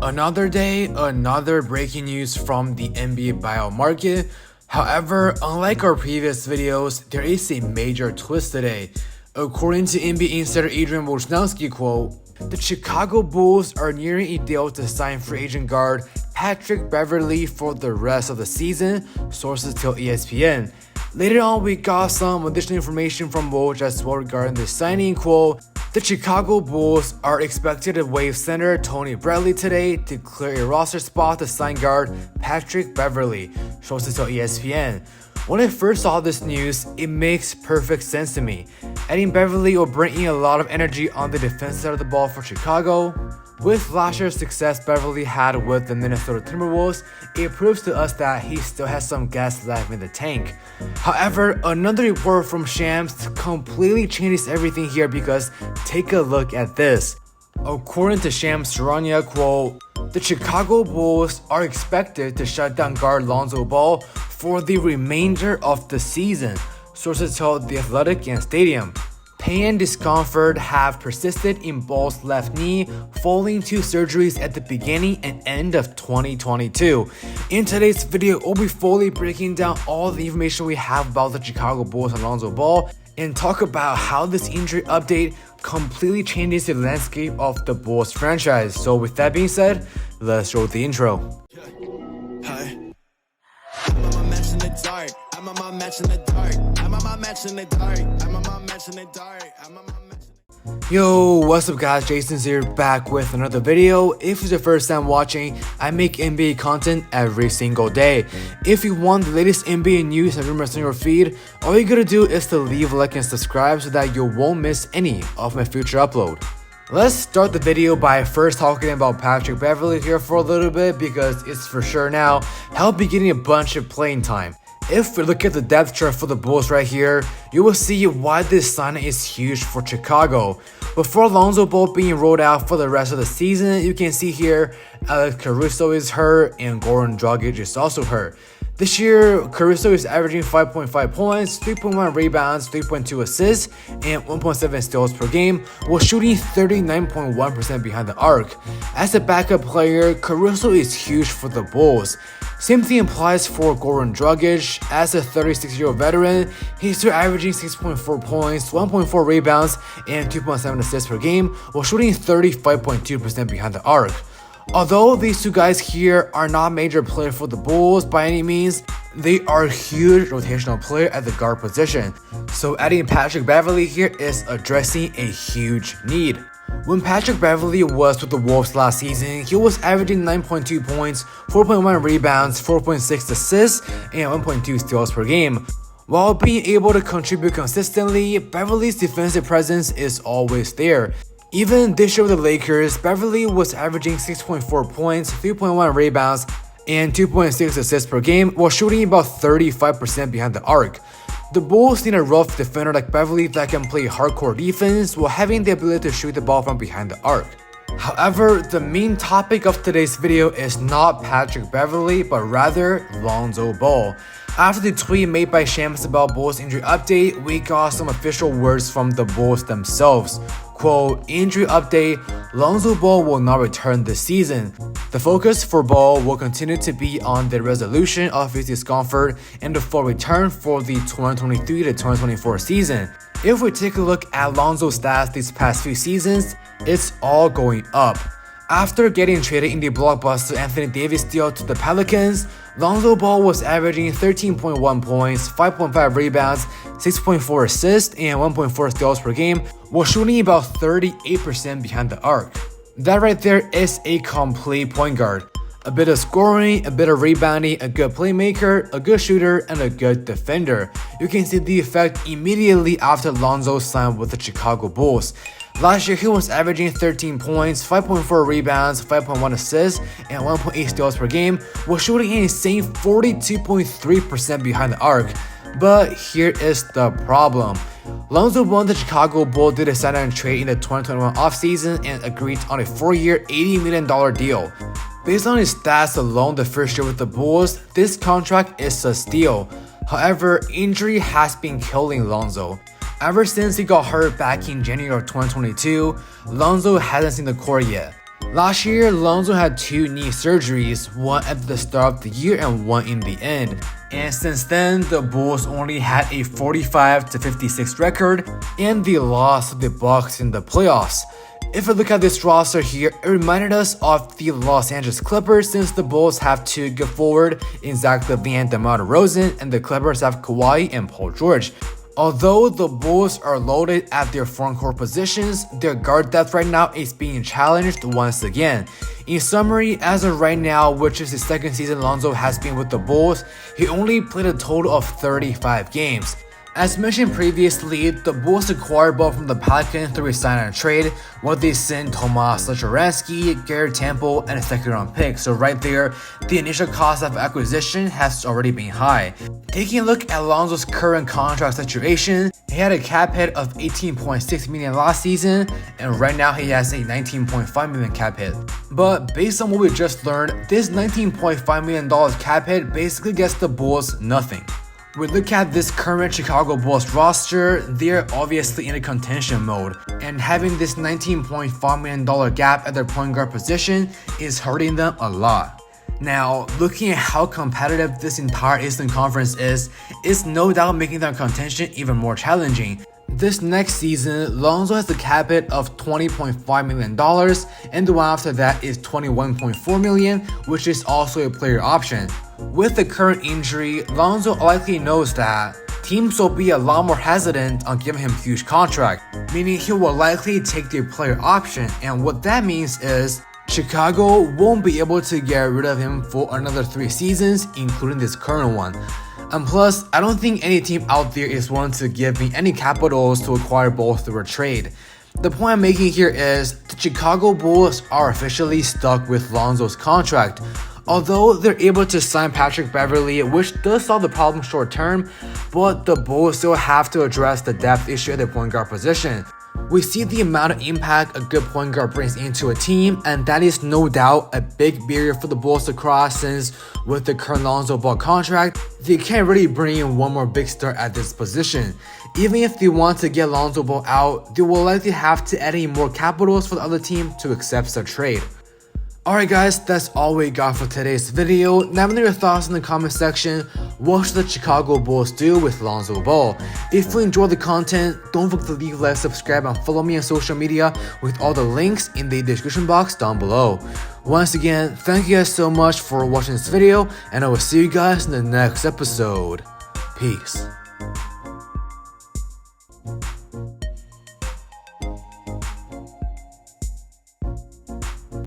Another day, another breaking news from the NBA buyout market. However, unlike our previous videos, there is a major twist today. According to NBA insider Adrian Wojnarowski, quote, "The Chicago Bulls are nearing a deal to sign free agent guard Patrick Beverley for the rest of the season," sources tell ESPN. Later on, we got some additional information from Woj as well regarding the signing, quote, "The Chicago Bulls are expected to waive center Tony Bradley today to clear a roster spot to sign guard Patrick Beverley," sources tell ESPN. When I first saw this news, it makes perfect sense to me. Adding Beverley will bring in a lot of energy on the defensive side of the ball for Chicago. With last year's success Beverley had with the Minnesota Timberwolves, it proves to us that he still has some gas left in the tank. However, another report from Shams completely changes everything here because take a look at this. According to Shams Charania, quote, "The Chicago Bulls are expected to shut down guard Lonzo Ball for the remainder of the season," sources told The Athletic and Stadium. Pain and discomfort have persisted in Ball's left knee following 2 surgeries at the beginning and end of 2022. In today's video, we'll be fully breaking down all the information we have about the Chicago Bulls and Lonzo Ball and talk about how this injury update completely changes the landscape of the Bulls franchise. So with that being said, let's roll the intro. Yo, what's up guys, Jason's here back with another video. If it's your first time watching, I make NBA content every single day. If you want the latest NBA news and rumors on your feed, all you gotta do is to leave a like and subscribe so that you won't miss any of my future upload. Let's start the video by first talking about Patrick Beverley here for a little bit because it's for sure now he'll be getting a bunch of playing time. If we look at the depth chart for the Bulls right here, you will see why this signing is huge for Chicago. Before Lonzo Ball being rolled out for the rest of the season, you can see here Alex Caruso is hurt and Goran Dragic is also hurt. This year, Caruso is averaging 5.5 points, 3.1 rebounds, 3.2 assists, and 1.7 steals per game, while shooting 39.1% behind the arc. As a backup player, Caruso is huge for the Bulls. Same thing applies for Goran Dragic. As a 36-year-old veteran, he's still averaging 6.4 points, 1.4 rebounds, and 2.7 assists per game, while shooting 35.2% behind the arc. Although these two guys here are not major players for the Bulls by any means, they are huge rotational player at the guard position. So adding Patrick Beverley here is addressing a huge need. When Patrick Beverley was with the Wolves last season, he was averaging 9.2 points, 4.1 rebounds, 4.6 assists, and 1.2 steals per game. While being able to contribute consistently, Beverley's defensive presence is always there. Even this year with the Lakers, Beverley was averaging 6.4 points, 3.1 rebounds, and 2.6 assists per game while shooting about 35% behind the arc. The Bulls need a rough defender like Beverley that can play hardcore defense while having the ability to shoot the ball from behind the arc. However, the main topic of today's video is not Patrick Beverley, but rather Lonzo Ball. After the tweet made by Shams about Bulls injury update, we got some official words from the Bulls themselves. Quote, "Injury update, Lonzo Ball will not return this season. The focus for Ball will continue to be on the resolution of his discomfort and the full return for the 2023 to 2024 season." If we take a look at Lonzo's stats these past few seasons, it's all going up. After getting traded in the blockbuster Anthony Davis deal to the Pelicans, Lonzo Ball was averaging 13.1 points, 5.5 rebounds, 6.4 assists, and 1.4 steals per game, while shooting about 38% behind the arc. That right there is a complete point guard. A bit of scoring, a bit of rebounding, a good playmaker, a good shooter, and a good defender. You can see the effect immediately after Lonzo signed with the Chicago Bulls. Last year, he was averaging 13 points, 5.4 rebounds, 5.1 assists, and 1.8 steals per game, while shooting an insane 42.3% behind the arc. But here is the problem. Lonzo won the Chicago Bulls did a sign-on trade in the 2021 offseason and agreed on a 4-year, $80 million deal. Based on his stats alone the first year with the Bulls, this contract is a steal. However, injury has been killing Lonzo. Ever since he got hurt back in January of 2022, Lonzo hasn't seen the court yet. Last year, Lonzo had 2 knee surgeries, one at the start of the year and one in the end. And since then, the Bulls only had a 45-56 record, and they lost to the Bucks in the playoffs. If we look at this roster here, it reminded us of the Los Angeles Clippers since the Bulls have 2 good forward in Zach LaVine and DeMar DeRozan, and the Clippers have Kawhi and Paul George. Although the Bulls are loaded at their frontcourt positions, their guard depth right now is being challenged once again. In summary, as of right now, which is the second season Lonzo has been with the Bulls, he only played a total of 35 games. As mentioned previously, the Bulls acquired ball from the Pelicans through a sign and trade, where they sent Tomas Satoransky, Garrett Temple, and a second-round pick. So right there, the initial cost of acquisition has already been high. Taking a look at Lonzo's current contract situation, he had a cap hit of $18.6 million last season, and right now he has a $19.5 million cap hit. But based on what we just learned, this $19.5 million cap hit basically gets the Bulls nothing. We look at this current Chicago Bulls roster, they're obviously in a contention mode, and having this $19.5 million gap at their point guard position is hurting them a lot. Now, looking at how competitive this entire Eastern Conference is no doubt making their contention even more challenging. This next season, Lonzo has a cap hit of $20.5 million, and the one after that is $21.4 million, which is also a player option. With the current injury, Lonzo likely knows that teams will be a lot more hesitant on giving him a huge contract, meaning he will likely take the player option, and what that means is Chicago won't be able to get rid of him for another 3 seasons, including this current one. And plus, I don't think any team out there is willing to give me any capitals to acquire both through a trade. The point I'm making here is the Chicago Bulls are officially stuck with Lonzo's contract. Although they're able to sign Patrick Beverley, which does solve the problem short term, but the Bulls still have to address the depth issue at the point guard position. We see the amount of impact a good point guard brings into a team, and that is no doubt a big barrier for the Bulls to cross since with the current Lonzo Ball contract, they can't really bring in one more big star at this position. Even if they want to get Lonzo Ball out, they will likely have to add in more capitals for the other team to accept the trade. Alright guys, that's all we got for today's video. Now let me know your thoughts in the comment section. What should the Chicago Bulls do with Lonzo Ball? If you enjoyed the content, don't forget to leave a like, subscribe, and follow me on social media with all the links in the description box down below. Once again, thank you guys so much for watching this video, and I will see you guys in the next episode. Peace.